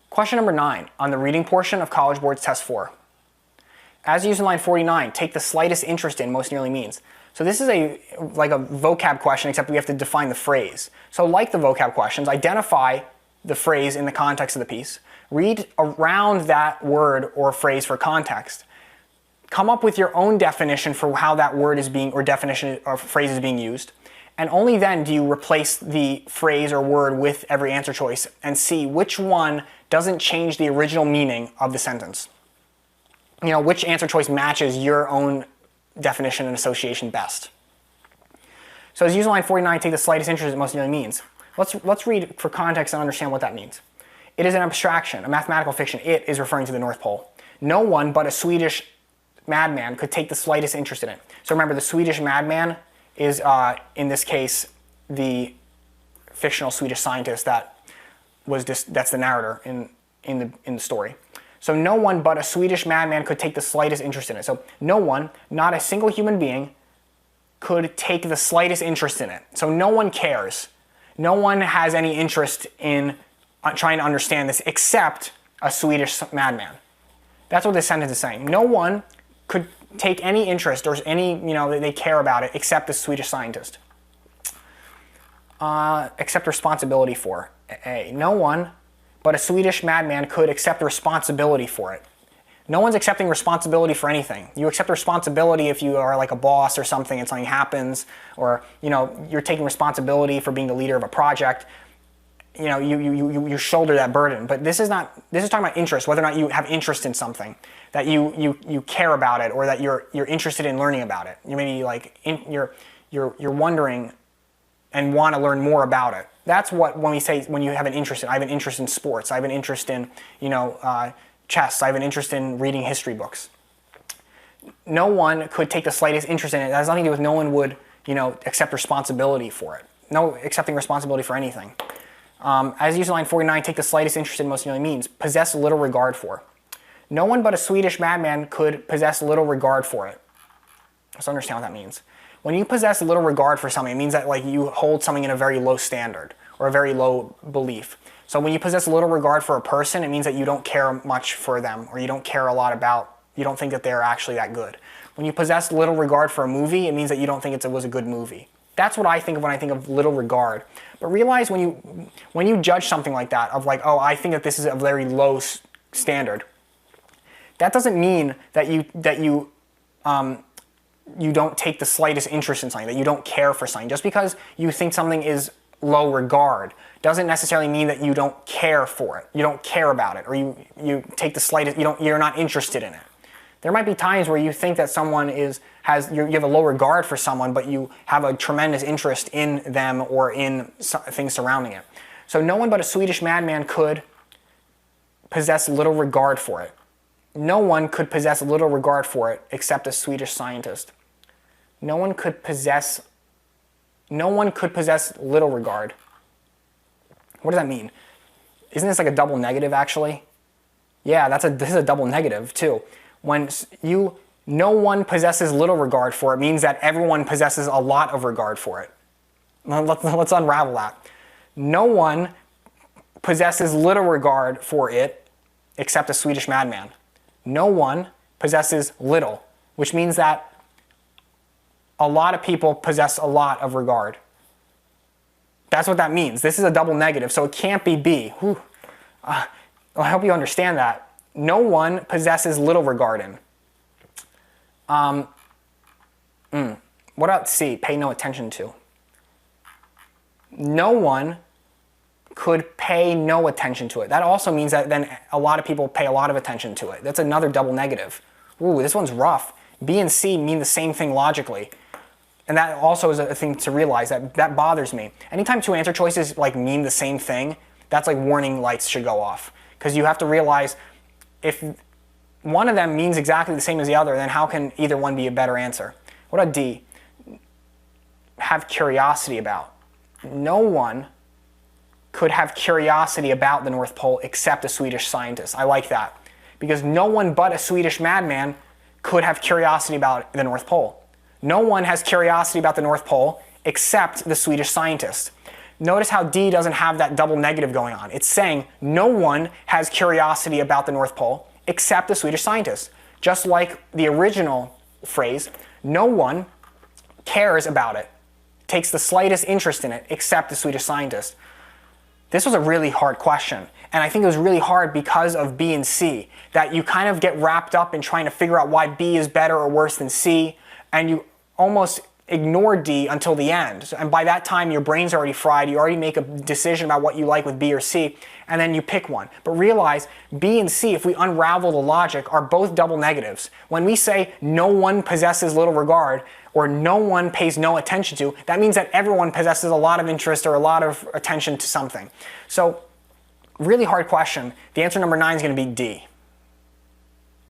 Question number 9 on the reading portion of College Board's Test 4. As used in line 49, take the slightest interest in most nearly means. So this is like a vocab question, except we have to define the phrase. So like the vocab questions, identify the phrase in the context of the piece, read around that word or phrase for context, come up with your own definition for how that word is being, or definition or phrase is being used, and only then do you replace the phrase or word with every answer choice and see which one doesn't change the original meaning of the sentence. You know, which answer choice matches your own definition and association best. So as used in line 49, take the slightest interest in most nearly means. Let's read for context and understand what that means. It is an abstraction, a mathematical fiction. It is referring to the North Pole. No one but a Swedish madman could take the slightest interest in it. So remember, the Swedish madman is, in this case, the fictional Swedish scientist that's the narrator in the story. So no one but a Swedish madman could take the slightest interest in it. So no one, not a single human being, could take the slightest interest in it. So no one cares. No one has any interest in trying to understand this except a Swedish madman. That's what this sentence is saying. No one could take any interest or any, they care about it except the Swedish scientist. Accept responsibility for. A. No one but a Swedish madman could accept responsibility for it. No one's accepting responsibility for anything. You accept responsibility if you are like a boss or something and something happens, or you're taking responsibility for being the leader of a project. You shoulder that burden. But this is talking about interest, whether or not you have interest in something, that you care about it, or that you're interested in learning about it. You maybe you're wondering and want to learn more about it. That's what when you have an interest in. I have an interest in sports. I have an interest in chess. I have an interest in reading history books. No one could take the slightest interest in it. That has nothing to do with no one would accept responsibility for it. No accepting responsibility for anything. As used in line 49, take the slightest interest in most nearly means. Possess little regard for. No one but a Swedish madman could possess little regard for it. Let's understand what that means. When you possess little regard for something, it means that you hold something in a very low standard or a very low belief. So when you possess little regard for a person, it means that you don't care much for them, or you don't care a lot about, you don't think that they're actually that good. When you possess little regard for a movie, it means that you don't think it was a good movie. That's what I think of when I think of little regard. But realize when you judge something like that, of oh, I think that this is a very low standard, that doesn't mean that you don't take the slightest interest in something, that you don't care for something. Just because you think something is low regard doesn't necessarily mean that you don't care for it. You don't care about it, or you take the slightest, you're not interested in it. There might be times where you think that someone you have a low regard for someone, but you have a tremendous interest in them or in things surrounding it. So no one but a Swedish madman could possess little regard for it. No one could possess little regard for it except a Swedish scientist. No one could possess little regard. What does that mean? Isn't this like a double negative actually? Yeah, this is a double negative too. When no one possesses little regard for it means that everyone possesses a lot of regard for it. Let's unravel that. No one possesses little regard for it except a Swedish madman. No one possesses little, which means that a lot of people possess a lot of regard. That's what that means. This is a double negative, so it can't be B. I hope you understand that. No one possesses little regard in. What about C? Pay no attention to. No one could pay no attention to it. That also means that then a lot of people pay a lot of attention to it. That's another double negative. Ooh, this one's rough. B and C mean the same thing logically. And that also is a thing to realize, that bothers me. Anytime two answer choices mean the same thing, that's like warning lights should go off. Because you have to realize if one of them means exactly the same as the other, then how can either one be a better answer? What about D? Have curiosity about. No one could have curiosity about the North Pole except a Swedish scientist. I like that. Because no one but a Swedish madman could have curiosity about the North Pole. No one has curiosity about the North Pole except the Swedish scientist. Notice how D doesn't have that double negative going on. It's saying no one has curiosity about the North Pole except the Swedish scientists. Just like the original phrase, no one cares about it, takes the slightest interest in it except the Swedish scientists. This was a really hard question, and I think it was really hard because of B and C, that you kind of get wrapped up in trying to figure out why B is better or worse than C, and you almost ignore D until the end. And by that time, your brain's already fried. You already make a decision about what you like with B or C, and then you pick one. But realize B and C, if we unravel the logic, are both double negatives. When we say no one possesses little regard, or no one pays no attention to, that means that everyone possesses a lot of interest or a lot of attention to something. So, really hard question. The answer number 9 is going to be D.